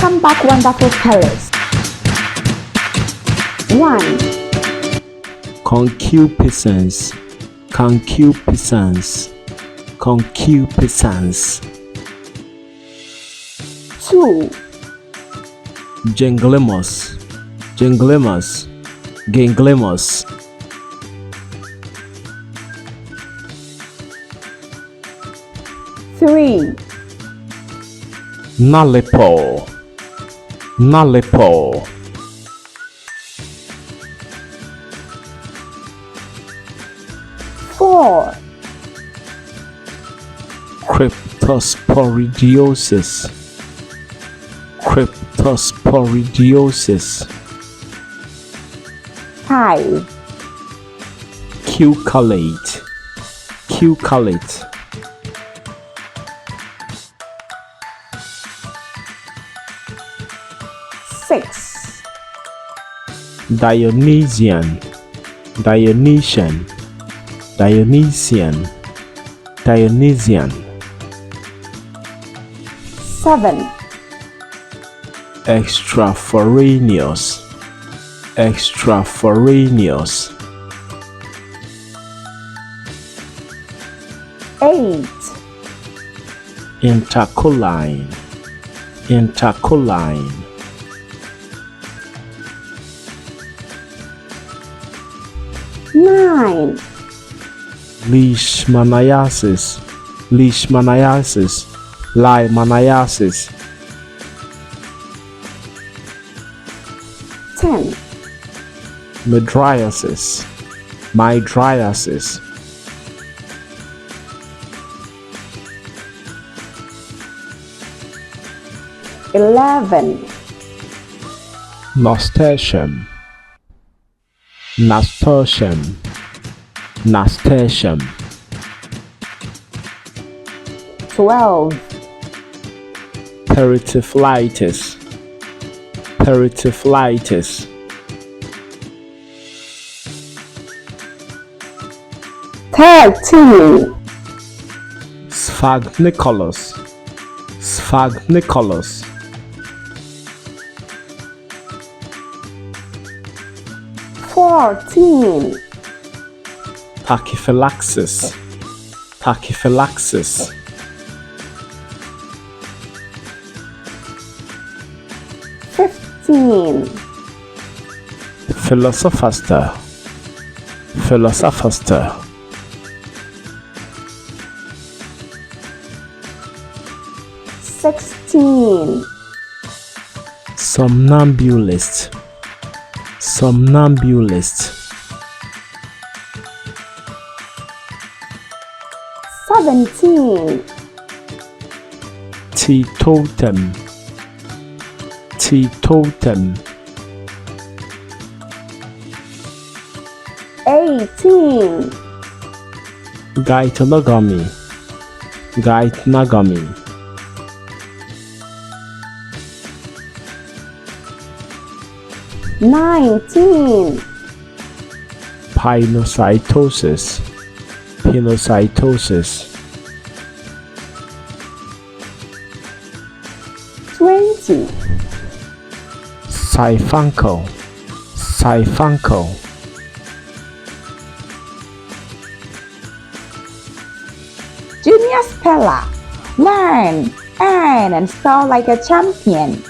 Welcome back, wonderful fellas. 1. Concupiscence, concupiscence, concupiscence. 2. Ganglimus, ganglimus, ganglimus. 3. Nullipaw, nullipaw. 4. Cryptosporidiosis, cryptosporidiosis. 5. Cucallate, cucallate. 6. Dionysian, Dionysian, Dionysian, Dionysian. 7. Extraforaneous, extraforaneous. 8. Intercolline, intercolline. 9. Leishmaniasis, leishmaniasis, leishmaniasis. 10. Mydriasis, mydriasis. 11. Nasturtium, nasturtium, nasturtium. 12. Peritophylitis, peritophylitis. 13. Sphagnicolous, sphagnicolous. 14. Tachyphylaxis, tachyphylaxis. 15. Philosophaster, philosophaster. 16. Somnambulist, somnambulist. 17. Teetotum, teetotum. 18. Geitonogamy, geitonogamy. 19. Pinocytosis, pinocytosis. 20. Siphuncle, siphuncle. Junior speller. Learn, earn, and spell like a champion.